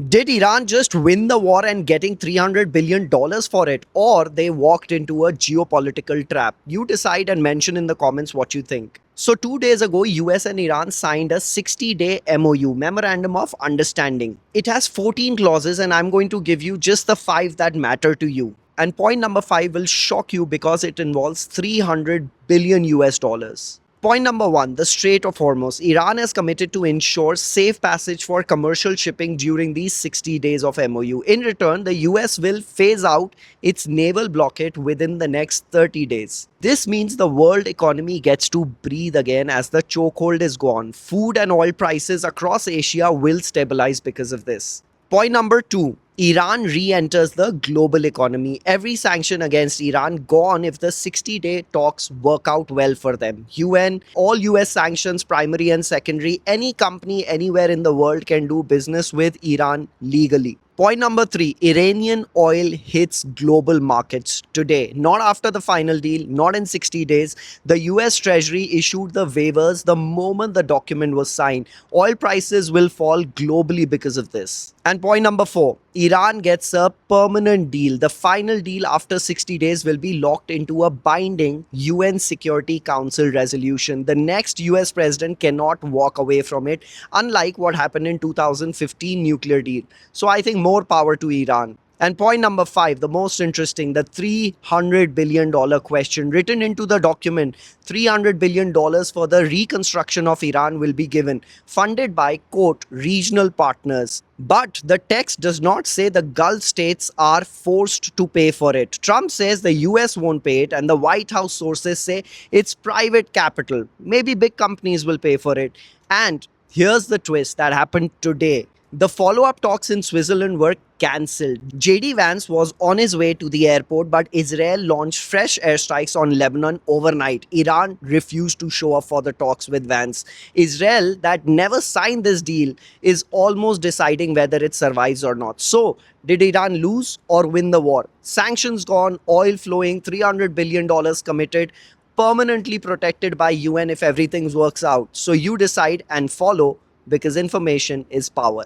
Did Iran just win the war and getting $300 billion for it, or they walked into a geopolitical trap? You decide and mention in the comments what you think. So 2 days ago, US and Iran signed a 60-day MOU, Memorandum of Understanding. It has 14 clauses and I'm going to give you just the 5 that matter to you. And point number 5 will shock you because it involves 300 billion US dollars. Point number 1, the Strait of Hormuz. Iran has committed to ensure safe passage for commercial shipping during these 60 days of MOU. In return, the US will phase out its naval blockade within the next 30 days. This means the world economy gets to breathe again as the chokehold is gone. Food and oil prices across Asia will stabilize because of this. Point number 2, Iran re-enters the global economy. Every sanction against Iran gone if the 60-day talks work out well for them. UN, all US sanctions, primary and secondary, any company anywhere in the world can do business with Iran legally. Point number 3, Iranian oil hits global markets today, not after the final deal, not in 60 days. The US Treasury issued the waivers the moment the document was signed. Oil prices will fall globally because of this. And point number 4, Iran gets a permanent deal. The final deal after 60 days will be locked into a binding UN Security Council resolution. The next US president cannot walk away from it, unlike what happened in 2015 nuclear deal. So I think more power to Iran. And point number 5, the most interesting, the $300 billion question. Written into the document, $300 billion for the reconstruction of Iran will be given, funded by, quote, regional partners. But the text does not say the Gulf states are forced to pay for it. Trump says the US won't pay it, and the White House sources say it's private capital. Maybe big companies will pay for it. And here's the twist that happened today. The follow-up talks in Switzerland were cancelled. JD Vance was on his way to the airport, but Israel launched fresh airstrikes on Lebanon overnight. Iran refused to show up for the talks with Vance. Israel, that never signed this deal, is almost deciding whether it survives or not. So, did Iran lose or win the war? Sanctions gone, oil flowing, $300 billion committed, permanently protected by UN if everything works out. So you decide and follow, because information is power.